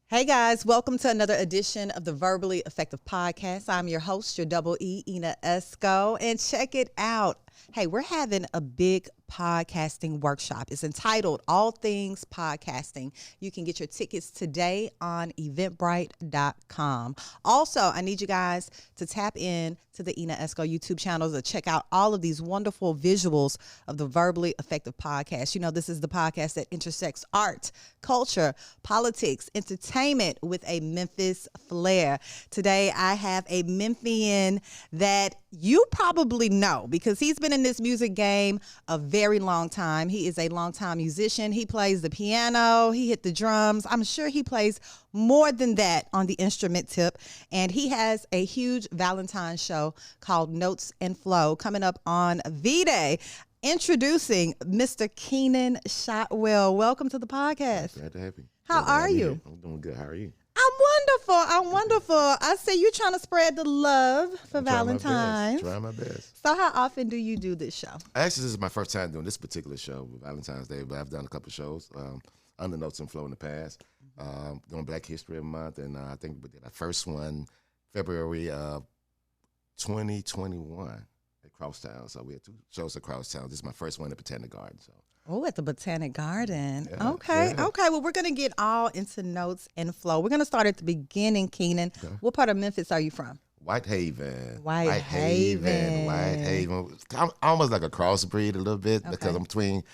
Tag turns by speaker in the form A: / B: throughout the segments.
A: Hey guys, welcome to another edition of the Verbally Effective Podcast. I'm your host, your double E, Ina Esco, and check it out. Hey, we're having a big podcasting workshop. It's entitled All Things Podcasting. You can get your tickets today on eventbrite.com. Also, I need you guys to tap in to the Ina Esco YouTube channel to check out all of these wonderful visuals of the Verbally Effective Podcast. You know, this is the podcast that intersects art, culture, politics, entertainment with a Memphis flair. Today, I have a Memphian that you probably know because he's been in this music game a very long time. He is a longtime musician. He plays the piano. He hit the drums. I'm sure he plays more than that on the instrument tip. And he has a huge Valentine's show called Notes and Flow coming up on V-Day. Introducing Mr. Keenan Shotwell. Welcome to the podcast.
B: Glad to have you.
A: How are you?
B: I'm doing good. How are you?
A: I'm wonderful. I see you're trying to spread the love for Valentine's.
B: Trying my best.
A: So how often do you do this show?
B: Actually, this is my first time doing this particular show with Valentine's Day, but I've done a couple of shows under Notes and Flow in the past, doing Black History Month, and I think we did our first one February 2021 at Crosstown. So we had 2 shows at Crosstown. This is my first one at Botanic Garden. So.
A: Oh, at the Botanic Garden.
B: Yeah,
A: okay.
B: yeah.
A: Okay. Well, we're going to get all into Notes and Flow. We're going to start at the beginning, Keenan. Okay. What part of Memphis are you from?
B: Whitehaven.
A: Whitehaven.
B: I'm almost like a crossbreed a little bit because
A: Okay.
B: I'm between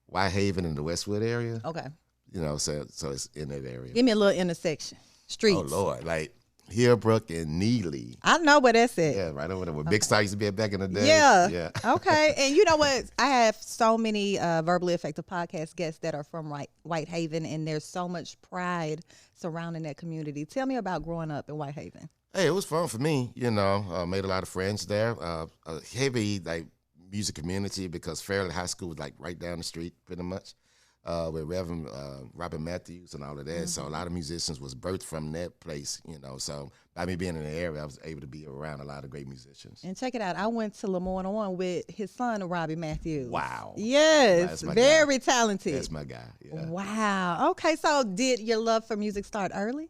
B: Whitehaven and the Westwood area.
A: Okay.
B: You know, so it's in that area.
A: Give me a little intersection. Streets.
B: Oh, Lord. Like Hillbrook and Neely.
A: I know where that's at.
B: Yeah, right over there where Big Star used to be at back in the day.
A: Yeah. Okay. And you know what? I have so many Verbally Effective podcast guests that are from Whitehaven, and there's so much pride surrounding that community. Tell me about growing up in Whitehaven.
B: Hey, it was fun for me, you know. Made a lot of friends there. A heavy, like, music community because Fairleigh High School was, like, right down the street pretty much. With Reverend Robert Matthews and all of that. Mm-hmm. So a lot of musicians was birthed from that place, you know. So by me being in the area, I was able to be around a lot of great musicians.
A: And check it out. I went to Lemoyne on with his son, Robbie Matthews.
B: Wow.
A: Yes. Very talented.
B: That's my guy. Yeah.
A: Wow. Okay. So did your love for music start early?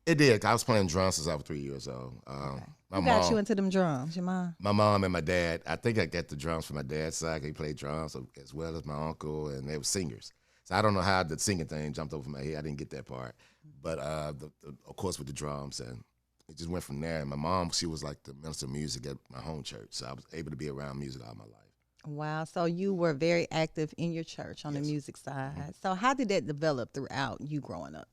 B: It did. I was playing drums since I was 3 years old.
A: Okay. Who got you into them drums? Your mom?
B: My mom and my dad. I think I got the drums from my dad's side. He played drums as well as my uncle, and they were singers. So I don't know how the singing thing jumped over my head. I didn't get that part. But, of course, with the drums, and it just went from there. And my mom, she was like the minister of music at my home church. So I was able to be around music all my life.
A: Wow. So you were very active in your church on the music side. Mm-hmm. So how did that develop throughout you growing up?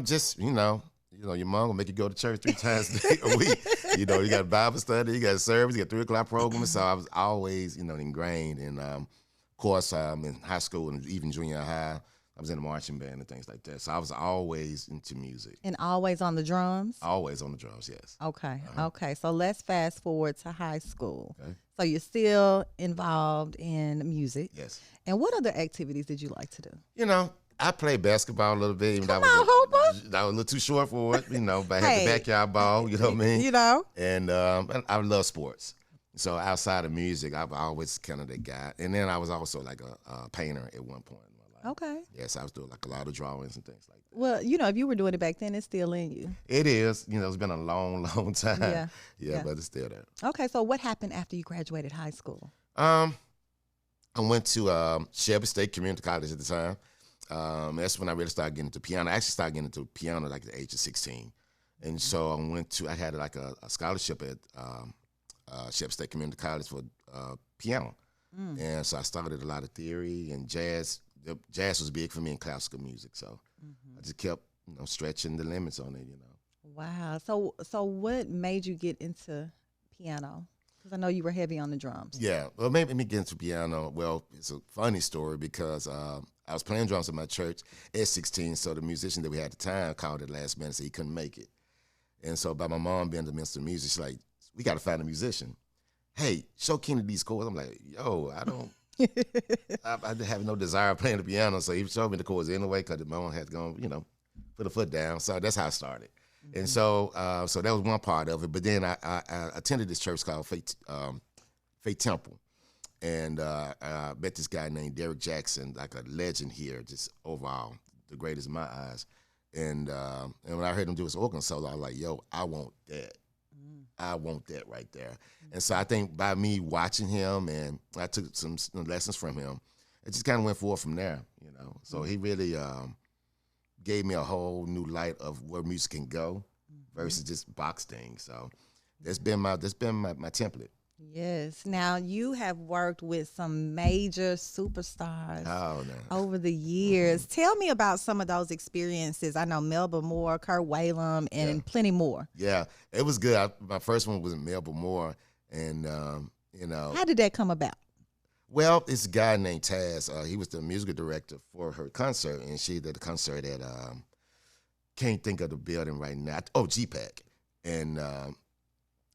B: Just, you know, your mom will make you go to church 3 times a week. You know, you got Bible study, you got service, you got 3 o'clock programs. So I was always, ingrained in of course, in high school and even junior high, I was in a marching band and things like that. So I was always into music.
A: And always on the drums?
B: Always on the drums, yes.
A: Okay, okay. So let's fast forward to high school. Okay. So you're still involved in music.
B: Yes.
A: And what other activities did you like to do?
B: You know, I played basketball a little bit. Even
A: Come on, Hooper.
B: I was a little too short for it, but I had the backyard ball, you know what I mean?
A: You know?
B: And I love sports. So outside of music, I've always kind of that guy. And then I was also like a painter at one point in my life.
A: Okay.
B: Yes, I was doing like a lot of drawings and things like that.
A: Well, if you were doing it back then, it's still in you.
B: It is. It's been a long, long time. Yeah, but it's still there.
A: Okay, so what happened after you graduated high school?
B: I went to Shelby State Community College at the time. That's when I really started getting into piano. I actually started getting into piano like at the age of 16. And so I had like a scholarship at Shelby State Community College for piano. And so I started a lot of theory and jazz. Jazz was big for me in classical music. So I just kept, stretching the limits on it,
A: Wow. So what made you get into piano? Because I know you were heavy on the drums.
B: Yeah. Well, maybe me get into piano. Well, it's a funny story because I was playing drums at my church at 16. So the musician that we had at the time called it last minute, said he couldn't make it. And so by my mom being the minister of music, she's like, we got to find a musician. Hey, show Keenan these chords. I'm like, yo, I don't. I have no desire of playing the piano. So he showed me the chords anyway because my mom had gone, put a foot down. So that's how I started. Mm-hmm. And so that was one part of it. But then I attended this church called Faith Temple. And I met this guy named Derek Jackson, like a legend here, just overall, the greatest in my eyes. And when I heard him do his organ solo, I was like, yo, I want that. I want that right there. And so I think by me watching him, and I took some lessons from him, it just kind of went forward from there, you know. So he really gave me a whole new light of where music can go versus just box things. So that's been my template.
A: Yes. Now, you have worked with some major superstars over the years. Tell me about some of those experiences. I know Melba Moore, Kirk Whalum, and plenty more.
B: Yeah, it was good. My first one was Melba Moore, and, you know.
A: How did that come about?
B: Well, it's a guy named Taz. He was the music director for her concert, and she did the concert at, can't think of the building right now. Oh, GPAC. And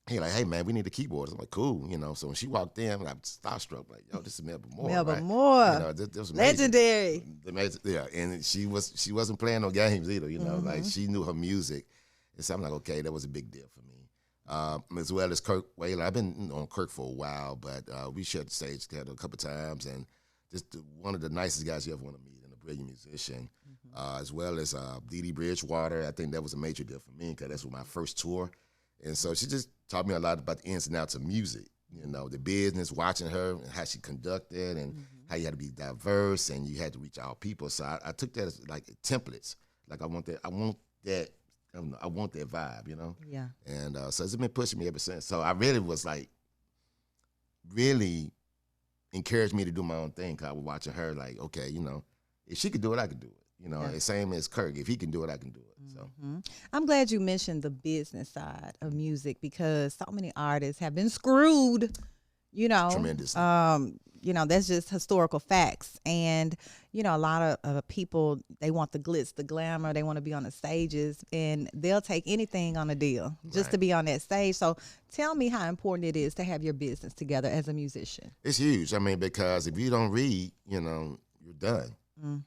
B: he like, hey, man, we need a keyboard. I'm like, cool, you know. So when she walked in, I'm starstruck, like, yo, this is Melba Moore.
A: Melba Moore.
B: You know, this was
A: legendary.
B: Yeah, and she wasn't playing no games either, you know. Like, she knew her music. And so I'm like, okay, that was a big deal for me. As well as Kirk Whalum. I've been on Kirk for a while, but we shared the stage together a couple times, and just one of the nicest guys you ever want to meet, and a brilliant musician. As well as DeDe Bridgewater. I think that was a major deal for me because that's my first tour. And so she just taught me a lot about the ins and outs of music, you know, the business, watching her and how she conducted and how you had to be diverse and you had to reach all people. So I took that as like templates. Like I want that vibe, you know?
A: Yeah.
B: And so it's been pushing me ever since. So I really was like, really encouraged me to do my own thing because I was watching her like, okay, you know, if she could do it, I could do it. You know, same as Kirk. If he can do it, I can do it. So
A: I'm glad you mentioned the business side of music because so many artists have been screwed, you know.
B: Tremendous.
A: You know, that's just historical facts. And, you know, a lot of people, they want the glitz, the glamour. They want to be on the stages, and they'll take anything on a deal just to be on that stage. So tell me how important it is to have your business together as a musician.
B: It's huge. I mean, because if you don't read, you know, you're done.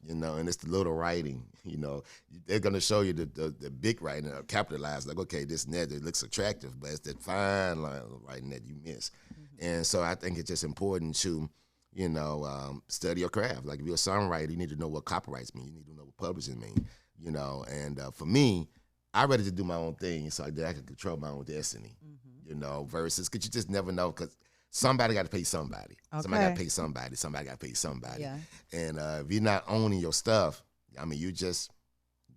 B: You know, and it's the little writing, you know. They're going to show you the big writing, capitalized, like, okay, this and that, it looks attractive, but it's that fine line of writing that you miss. And so I think it's just important to, you know, study your craft. Like if you're a songwriter, you need to know what copyrights mean. You need to know what publishing mean, you know. And for me, I'd rather just do my own thing so that I can control my own destiny, you know, versus, because you just never know, because somebody got to pay somebody. Okay. Somebody got to pay somebody. Somebody got to pay somebody. Yeah. And if you're not owning your stuff, I mean, you're just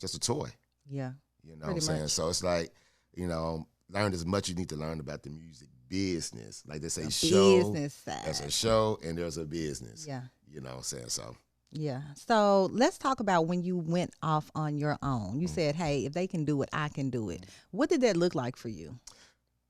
B: a toy.
A: Yeah.
B: You know what I'm saying? So it's like, you know, learn as much as you need to learn about the music business. Like they say,
A: the
B: show.
A: Business side.
B: There's a show and there's a business.
A: Yeah.
B: You know what I'm saying? So.
A: Yeah. So let's talk about when you went off on your own. You said, hey, if they can do it, I can do it. What did that look like for you?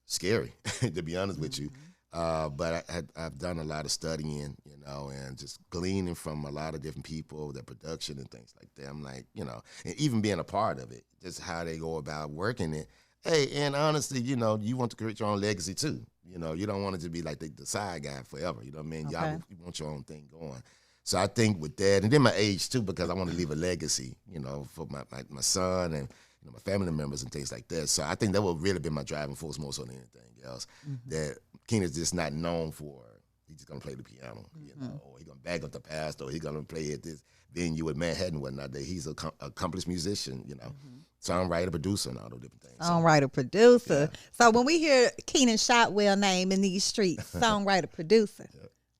B: Scary, to be honest with you. But I've done a lot of studying, you know, and just gleaning from a lot of different people, their production and things like that. I'm like, you know, and even being a part of it, just how they go about working it. Hey, and honestly, you know, you want to create your own legacy too. You know, you don't want it to be like the side guy forever. You know what I mean? Okay. You want your own thing going. So I think with that, and then my age too, because I want to leave a legacy, you know, for my son and, you know, my family members and things like that. So I think that would really be my driving force more so than anything else. That Keenan's just not known for, he's just going to play the piano, you know, or he's going to back up the past, or he's going to play at this venue in Manhattan and whatnot. That he's an accomplished musician, you know, songwriter, producer, and all those different things.
A: Songwriter, producer. Yeah. So when we hear Keenan Shotwell name in these streets, songwriter, producer.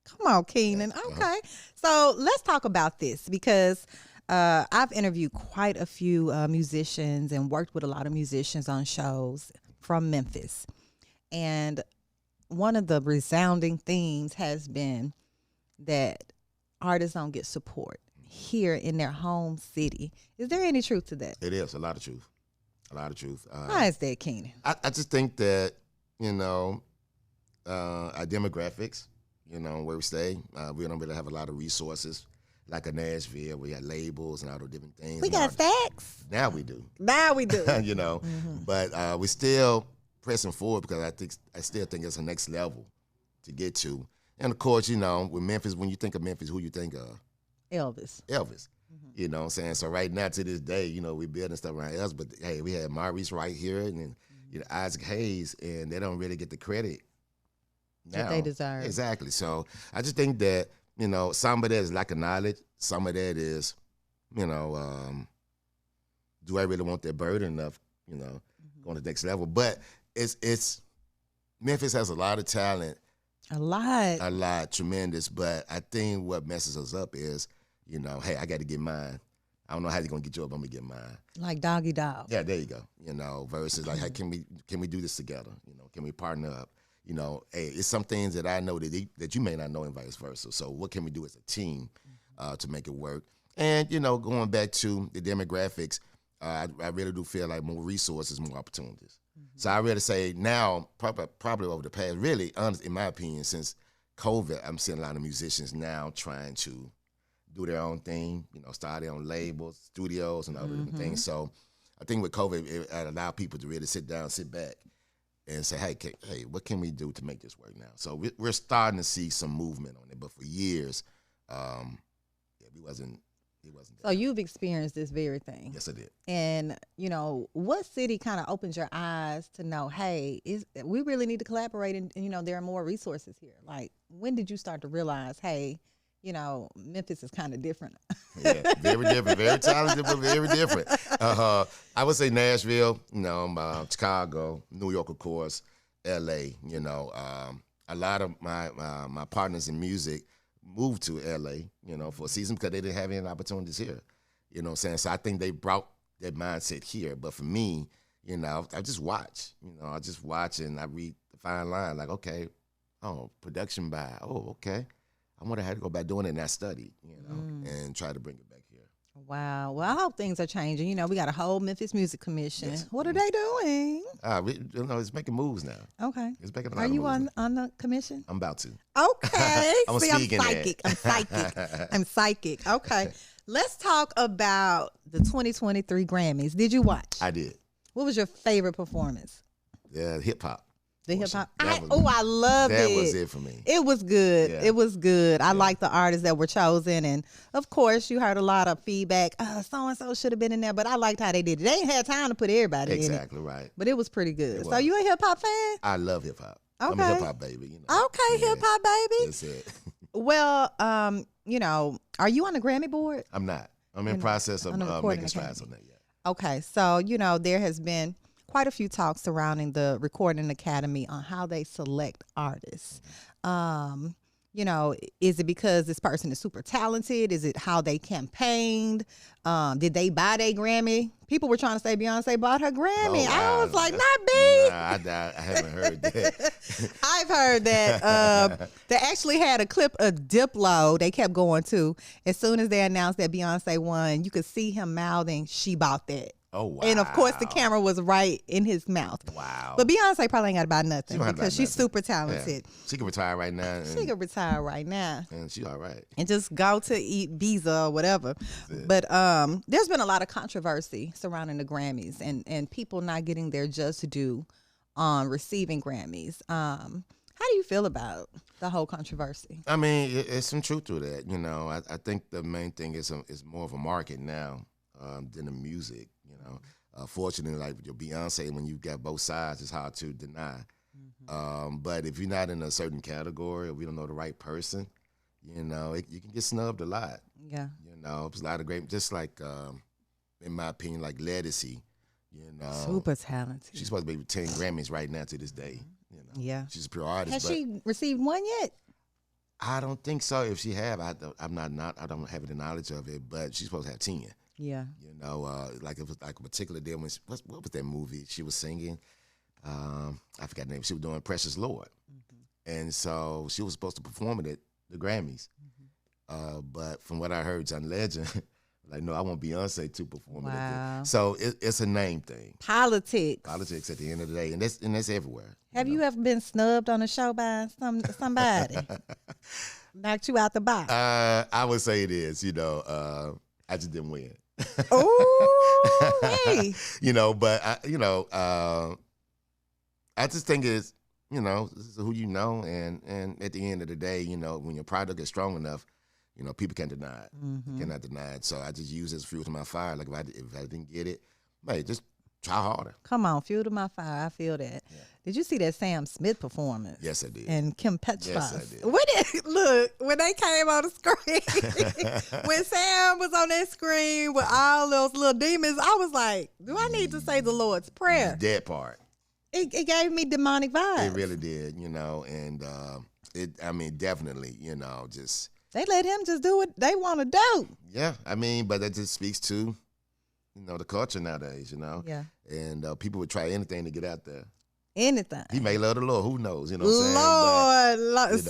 A: Come on, Keenan. Okay. So let's talk about this because I've interviewed quite a few musicians and worked with a lot of musicians on shows from Memphis. And one of the resounding themes has been that artists don't get support here in their home city. Is there any truth to that?
B: It is. A lot of truth. A lot of truth.
A: Why is that, Keenan?
B: I just think that, you know, our demographics, you know, where we stay, we don't really have a lot of resources. Like a Nashville, we had labels and all those different things.
A: We got stacks.
B: Now we do.
A: Now we do.
B: You know, but we still pressing forward because I still think it's the next level to get to. And of course, you know, with Memphis, when you think of Memphis, who you think of?
A: Elvis.
B: You know what I'm saying? So right now to this day, you know, we building stuff around us, but hey, we had Maurice right here and then, you know, Isaac Hayes, and they don't really get the credit now.
A: That they deserve.
B: Exactly. So I just think that, you know, some of that is lack of knowledge. Some of that is, you know, do I really want that burden of, going to the next level? But it's Memphis has a lot of talent.
A: A lot.
B: Tremendous. But I think what messes us up is, hey, I got to get mine. I don't know how you're going to get yours, but I'm going to get mine.
A: Like doggy dog.
B: Yeah, there you go. Versus like, hey, can we do this together? Can we partner up? Hey, it's some things that I know that you may not know and vice versa. So what can we do as a team to make it work? And, going back to the demographics, I really do feel like more resources, more opportunities. So I really say now, probably over the past, really, honest, in my opinion, since COVID, I'm seeing a lot of musicians now trying to do their own thing, start their own labels, studios, and other different things. So I think with COVID, it allowed people to really sit back, and say, hey, what can we do to make this work now? So we're starting to see some movement on it, but for years, it wasn't.
A: So you've experienced this very thing.
B: Yes, I did.
A: And, what city kind of opened your eyes to know, hey, we really need to collaborate and, there are more resources here? Like, when did you start to realize, hey, Memphis is kind of different?
B: Yeah, very different, very talented, but very different. I would say Nashville, Chicago, New York, of course, L.A., a lot of my partners in music moved to L.A., for a season because they didn't have any opportunities here. You know what I'm saying? So I think they brought that mindset here. But for me, I just watch. I just watch and I read the fine line like, okay, production by, okay. I wonder how to go about doing it, and I studied, and try to bring it back here.
A: Wow. Well, I hope things are changing. We got a whole Memphis Music Commission. Yes. What are they doing?
B: It's making moves now.
A: Okay.
B: It's making a
A: lot
B: of
A: moves.
B: Are you
A: on the commission?
B: I'm about to.
A: Okay.
B: I'm
A: psychic. I'm psychic. Okay. Let's talk about the 2023 Grammys. Did you watch?
B: I did.
A: What was your favorite performance?
B: Yeah, hip hop.
A: The hip hop. I loved it.
B: That was it for me.
A: It was good.
B: Yeah.
A: It was good. I liked the artists that were chosen, and of course, you heard a lot of feedback. So and so should have been in there, but I liked how they did it. They ain't had time to put everybody in it.
B: Exactly right.
A: But it was pretty good. So you a hip hop fan?
B: I love hip hop.
A: Okay.
B: I'm a hip hop baby.
A: Okay, hip hop baby.
B: That's it.
A: Well, are you on the Grammy board?
B: I'm not. I'm in process of making strides on that yet.
A: Okay, so there has been quite a few talks surrounding the Recording Academy on how they select artists. Is it because this person is super talented? Is it how they campaigned? Did they buy their Grammy? People were trying to say Beyonce bought her Grammy.
B: Oh, wow.
A: I was like, not me.
B: Nah, I haven't heard that.
A: I've heard that. They actually had a clip of Diplo they kept going to. As soon as they announced that Beyonce won, you could see him mouthing, she bought that.
B: Oh, wow.
A: And, of course, the camera was right in his mouth.
B: Wow.
A: But Beyonce probably ain't got about nothing because she's super talented.
B: Yeah. She can retire right now.
A: She can retire right now.
B: And she all right.
A: And just go to eat Ibiza or whatever. But there's been a lot of controversy surrounding the Grammys and people not getting their just due on receiving Grammys. How do you feel about the whole controversy?
B: I mean, it's some truth to that. I think the main thing is more of a market now than the music. Fortunately, like with your Beyonce, when you got both sides, it's hard to deny. But if you're not in a certain category, or we don't know the right person, you can get snubbed a lot.
A: Yeah.
B: It's a lot of great, just like, in my opinion, like Legacy,
A: super talented.
B: She's supposed to be 10 Grammys right now to this day.
A: Yeah.
B: She's a pure artist.
A: Has she received one yet?
B: I don't think so. If she have, I don't have the knowledge of it, but she's supposed to have 10.
A: Yeah.
B: Like it was like a particular day when what was that movie she was singing? I forgot the name. She was doing Precious Lord, and so she was supposed to perform it at the Grammys. But from what I heard, John Legend, like, no, I want Beyonce to perform it.
A: Wow.
B: So it's a name thing.
A: Politics
B: at the end of the day, and that's everywhere.
A: Have you ever been snubbed on a show by somebody? Knocked you out the box?
B: I would say it is. I just didn't win.
A: Oh, hey.
B: But I just think it's, this is who and at the end of the day, when your product is strong enough, people can't deny it. Cannot deny it. So I just use it as fuel to my fire. Like if I didn't get it, just try harder.
A: Come on, fuel to my fire. I feel that.
B: Yeah.
A: Did you see that Sam Smith performance?
B: Yes, I did.
A: And Kim Petras.
B: Yes, I did.
A: Look, when they came on the screen, when Sam was on that screen with all those little demons, I was like, do I need to say the Lord's Prayer?
B: That part.
A: It gave me demonic vibes.
B: It really did, and definitely, just.
A: They let him just do what they want to do.
B: Yeah, but that just speaks to, the culture nowadays,
A: Yeah.
B: And people would try anything to get out there.
A: Anything.
B: He may love the Lord. Who knows? You know what I'm saying?
A: Lord,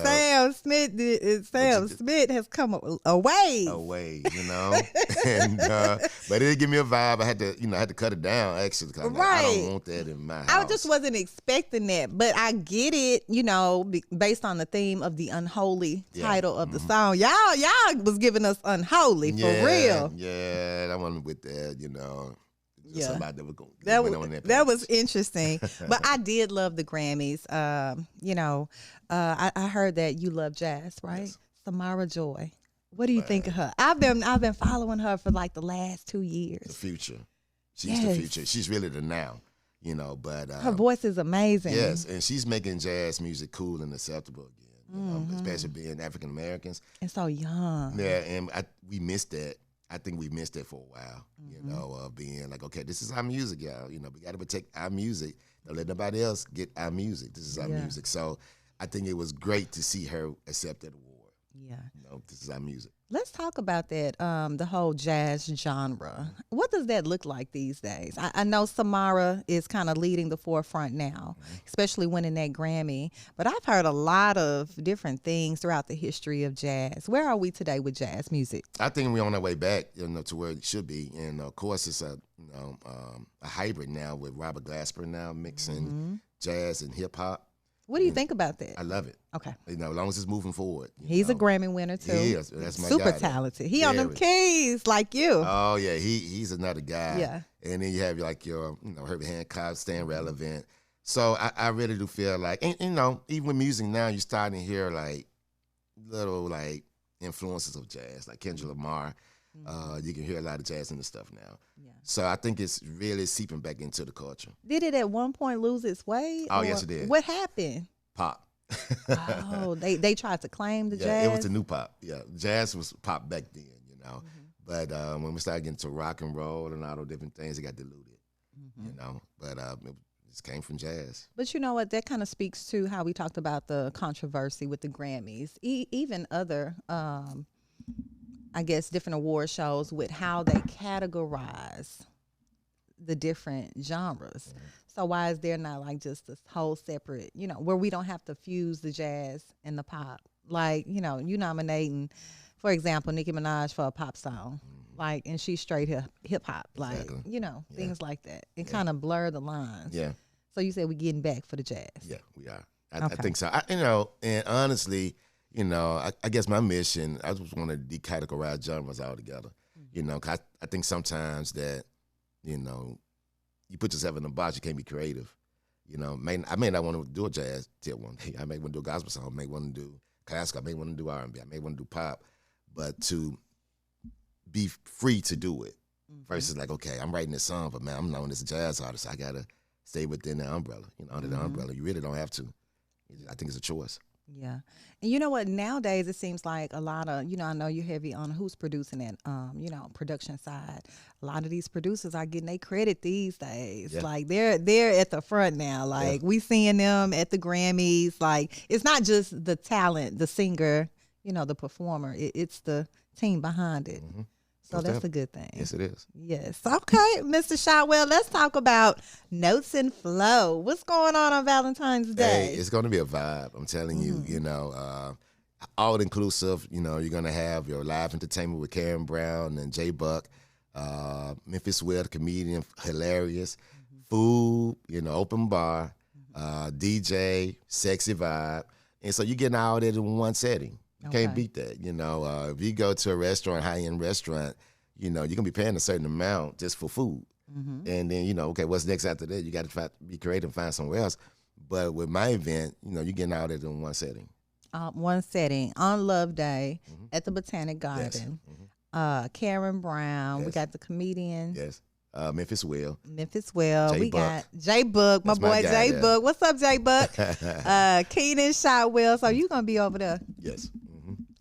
A: Sam Smith has come away.
B: And but it gave me a vibe. I had to cut it down actually. 'Cause I don't want that in my house.
A: I just wasn't expecting that, but I get it. Based on the theme of the unholy title of the song. Y'all was giving us unholy for real.
B: Yeah, I wasn't with that.
A: Yeah.
B: Somebody that was going
A: that was interesting. But I did love the Grammys. I heard that you love jazz, right? Yes. Samara Joy. What do you think of her? I've been following her for like the last 2 years.
B: The future. She's the future. She's really the now. But
A: her voice is amazing.
B: Yes, and she's making jazz music cool and acceptable again. Especially being African Americans.
A: And so young.
B: Yeah, and we missed that. I think we missed it for a while, being like, okay, this is our music, y'all. We got to protect our music. Don't let nobody else get our music. This is our music. So I think it was great to see her accept that award.
A: Yeah.
B: This is our music.
A: Let's talk about that, the whole jazz genre. What does that look like these days? I know Samara is kind of leading the forefront now, especially winning that Grammy. But I've heard a lot of different things throughout the history of jazz. Where are we today with jazz music?
B: I think we're on our way back, to where it should be. And of course, it's a hybrid now with Robert Glasper now mixing jazz and hip hop.
A: What do you think about that?
B: I love it.
A: Okay.
B: As long as it's moving forward.
A: He's a Grammy winner, too.
B: He is. That's my
A: Super
B: guy.
A: talented. He on them keys like you.
B: Oh, yeah. He's another guy.
A: Yeah.
B: And then you have like your, Herbie Hancock staying relevant. So I really do feel like, and, even with music now, you're starting to hear like little like influences of jazz, like Kendrick Lamar. You can hear a lot of jazz in the stuff now. Yeah. So I think it's really seeping back into the culture.
A: Did it at one point lose its way?
B: Oh, yes, it did.
A: What happened?
B: Pop.
A: They tried to claim the jazz?
B: It was the new pop. Yeah, jazz was pop back then, But when we started getting to rock and roll and all those different things, it got diluted, But it just came from jazz.
A: But you know what? That kind of speaks to how we talked about the controversy with the Grammys. Even other... I guess different award shows with how they categorize the different genres. So why is there not like just this whole separate, where we don't have to fuse the jazz and the pop? Like, you nominating, for example, Nicki Minaj for a pop song, like, and she's straight hip hop, like, things like that. It kind of blur the lines.
B: Yeah.
A: So you said we're getting back for the jazz.
B: Yeah, we are. I think so. And honestly, I guess my mission, I just want to decategorize genres altogether. 'Cause I think sometimes that, you put yourself in a box, you can't be creative. I may not want to do a jazz till one day. I may want to do a gospel song. I may want to do classical. I may want to do R&B. I may want to do pop. But to be free to do it versus like, okay, I'm writing this song, but man, I'm known as a jazz artist. So I got to stay within the umbrella, under the umbrella. You really don't have to. I think it's a choice.
A: Yeah. And you know what? Nowadays, it seems like a lot of, I know you're heavy on who's producing that, production side. A lot of these producers are getting their credit these days. Yeah. Like, they're at the front now. Like, we seeing them at the Grammys. Like, it's not just the talent, the singer, the performer. It's the team behind it. Mm-hmm. So that's a good thing.
B: Yes, it is.
A: Yes. Okay, Mr. Shotwell, let's talk about Notes and Flow. What's going on Valentine's Day?
B: Hey, it's going to be a vibe. I'm telling you, all inclusive. You're going to have your live entertainment with Karen Brown and Jay Buck, Memphis Will, the comedian, hilarious. Food, open bar, DJ, sexy vibe. And so you're getting all that in one setting. You can't beat that. If you go to a restaurant, high-end restaurant, you're going to be paying a certain amount just for food. Mm-hmm. And then, okay, what's next after that? You got to be creative and find somewhere else. But with my event, you're getting all that in one setting.
A: One setting on Love Day at the Botanic Garden. Yes. Karen Brown. Yes. We got the comedian.
B: Yes. Memphis Will.
A: Memphis Will.
B: J
A: We
B: Buck.
A: got J Book, my
B: That's my
A: boy
B: guy
A: J
B: there.
A: Book. What's up, J Buck? Keenan Shotwell. So you gonna be over there
B: Yes.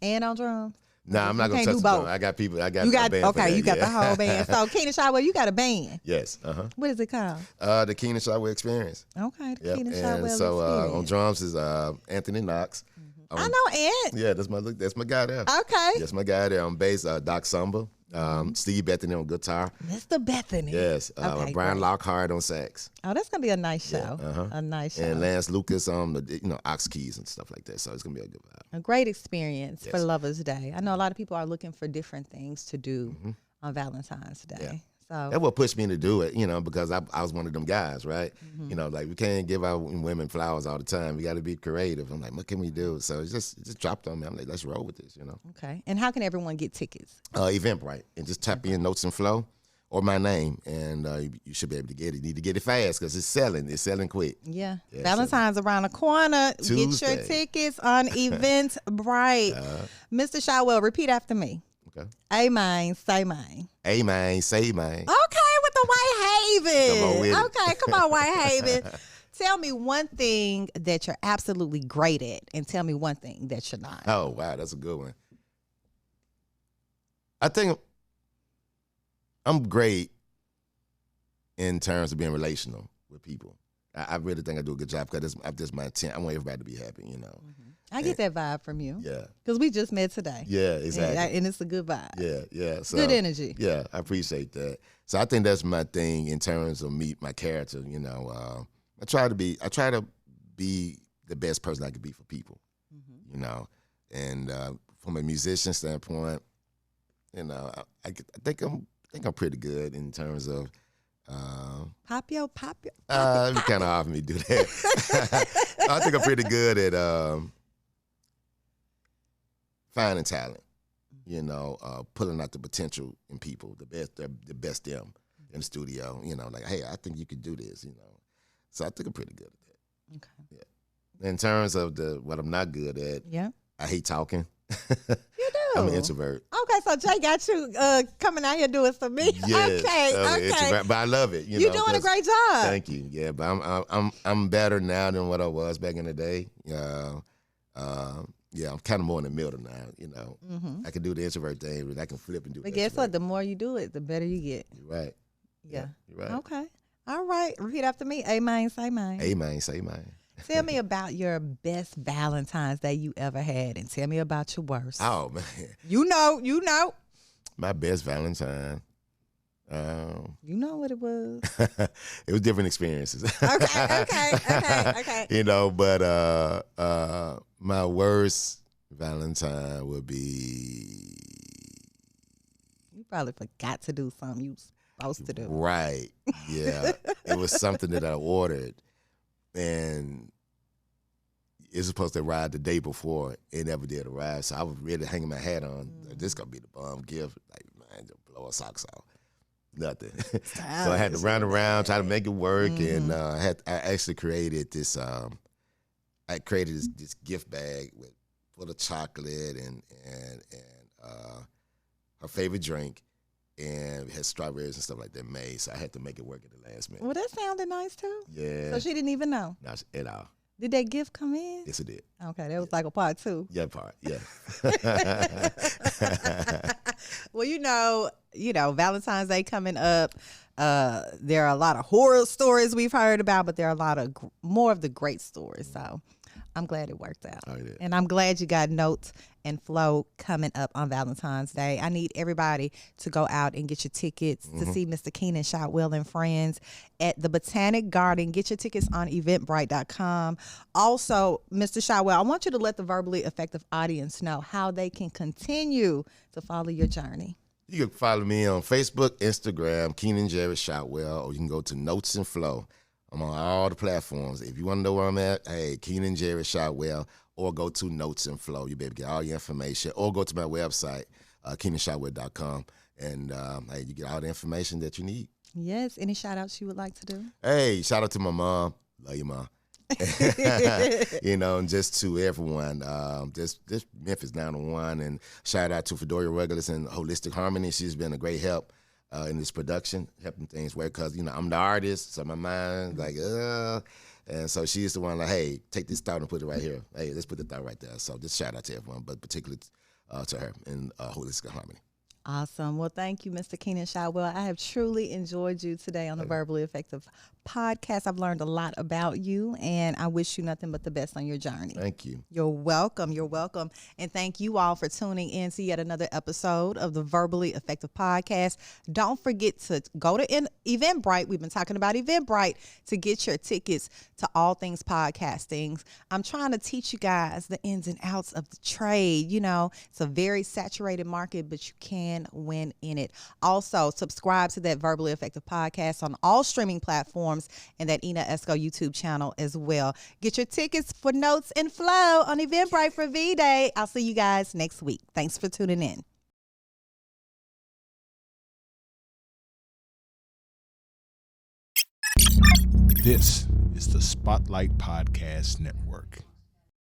A: and on drums?
B: Nah, I'm not gonna
A: can't
B: touch
A: do
B: the drum.
A: both.
B: I got people. I got
A: You got
B: a band for that.
A: you got
B: yeah.
A: the whole band. So Keenan Shotwell, you got a band.
B: Yes.
A: What is it called?
B: The Keenan Shotwell Experience.
A: Okay, the
B: Yep.
A: Keenan
B: And
A: Shotwell
B: so
A: Experience.
B: on drums is Anthony Knox.
A: I know Ant.
B: Yeah, that's my guy there.
A: Okay.
B: That's my guy there on bass. Doc Sumba. Steve Bethany on guitar.
A: Mr. Bethany.
B: Yes.
A: Okay,
B: Brian
A: great.
B: Lockhart on sax.
A: Oh, that's gonna be a nice show.
B: uh-huh.
A: A nice show.
B: And Lance Lucas on the ox keys and stuff like that. So it's gonna be a good vibe.
A: A great experience for
B: Yes.
A: Lovers Day. I know a lot of people are looking for different things to do on Valentine's Day.
B: Yeah.
A: So
B: That's what pushed me to do it, because I was one of them guys, right? Like we can't give our women flowers all the time. We got to be creative. I'm like, what can we do? So it just dropped on me. I'm like, let's roll with this,
A: okay. And how can everyone get tickets?
B: Eventbrite, and just type in Notes and Flow or my name, and you should be able to get it. You need to get it fast because it's selling quick.
A: Yeah.
B: Yeah,
A: Valentine's around the corner. Get your
B: Tuesday.
A: tickets on Eventbrite. Mr. Shotwell, repeat after me.
B: Okay.
A: Amen. Say mine.
B: Amen. Say man.
A: Okay, with the Whitehaven.
B: Come on with it.
A: Okay, come on, Whitehaven. Tell me one thing that you're absolutely great at, and tell me one thing that you're not.
B: Oh wow, that's a good one. I think I'm great in terms of being relational with people. I really think I do a good job because that's my intent. I want everybody to be happy,
A: I get that vibe from you.
B: Yeah.
A: Because we just met today.
B: Yeah, exactly.
A: And it's a good vibe.
B: Yeah. So,
A: Good energy.
B: Yeah, I appreciate that. So I think that's my thing in terms of my character. I try to be the best person I could be for people. And from a musician standpoint, I think I'm pretty good in terms of.
A: Pop yo.
B: It'd be kind of hard for me to do that. I think I'm pretty good at finding talent, pulling out the potential in people, the best them in the studio, like, hey, I think you could do this, So I think I'm pretty good at that.
A: Okay.
B: Yeah. In terms of what I'm not good at,
A: Yeah.
B: I hate talking.
A: You do.
B: I'm an introvert.
A: Okay, so Jay got you coming out here doing some me.
B: Yes,
A: Okay.
B: I'm an introvert, but I love it.
A: You're doing a great job.
B: Thank you. Yeah, but I'm better now than what I was back in the day. Yeah, I'm kind of more in the middle now. I can do the introvert thing, but I can flip and do.
A: But
B: the
A: guess what?
B: extrovert.
A: The more you do it, the better you get.
B: You're right.
A: Yeah.
B: You're right.
A: Okay. All right. Repeat after me. Amen. Say mine.
B: Amen. Say mine.
A: Tell me about your best Valentine's Day you ever had, and tell me about your worst.
B: Oh man,
A: You know.
B: my best Valentine.
A: You know what it was.
B: It was different experiences.
A: Okay.
B: But my worst Valentine would be
A: You probably forgot to do something you was supposed to do.
B: right. Yeah, it was something that I ordered, and it was supposed to arrive the day before. It never did arrive, so I was really hanging my hat on. This gonna be the bomb gift. Like, man, just blow our socks off. Nothing. So I had to run around, try to make it work, and I actually created this. I created this gift bag full of chocolate and her favorite drink, and it had strawberries and stuff like that made. So I had to make it work at the last minute.
A: Well, that sounded nice too.
B: Yeah.
A: So she didn't even know.
B: Not at all.
A: Did that gift come in?
B: Yes, it did.
A: Okay, that was like a part two.
B: Yeah, part. Yeah.
A: Well, you know, Valentine's Day coming up. There are a lot of horror stories we've heard about, but there are a lot of more of the great stories. So I'm glad it worked out.
B: Oh, yeah.
A: And I'm glad you got Notes and Flow coming up on Valentine's Day. I need everybody to go out and get your tickets to see Mr. Keenan Shotwell and friends at the Botanic Garden. Get your tickets on eventbrite.com. Also, Mr. Shotwell, I want you to let the verbally effective audience know how they can continue to follow your journey.
B: You can follow me on Facebook, Instagram, Keenan Jarrett Shotwell, or you can go to Notes and Flow. I'm on all the platforms. If you want to know where I'm at, hey, Keenan Jarrett Shotwell, or go to Notes and Flow. You'll be able to get all your information, or go to my website, KeenanShotwell.com, and hey, you get all the information that you need.
A: Yes. Any shout outs you would like to do?
B: Hey, shout out to my mom. Love you, Mom. And just to everyone, just Memphis down to one, and shout out to Fedora Regulus and Holistic Harmony. She's been a great help in this production, helping things work. Because, I'm the artist, so my mind, and so she's the one like, hey, take this thought and put it right here. Hey, let's put the thought right there. So just shout out to everyone, but particularly to her in Holistic Harmony.
A: Awesome. Well, thank you, Mr. Keenan Shotwell. I have truly enjoyed you today on the Verbally Effective podcast. I've learned a lot about you, and I wish you nothing but the best on your journey.
B: Thank you.
A: You're welcome. You're welcome. And thank you all for tuning in to yet another episode of the Verbally Effective podcast. Don't forget to go to Eventbrite. We've been talking about Eventbrite to get your tickets to all things podcasting. I'm trying to teach you guys the ins and outs of the trade. It's a very saturated market, but you can win in it. Also, subscribe to that Verbally Effective podcast on all streaming platforms and that Ina Esco YouTube channel as well. Get your tickets for Notes and Flow on Eventbrite for V-Day. I'll see you guys next week. Thanks for tuning in.
C: This is the Spotlight Podcast Network.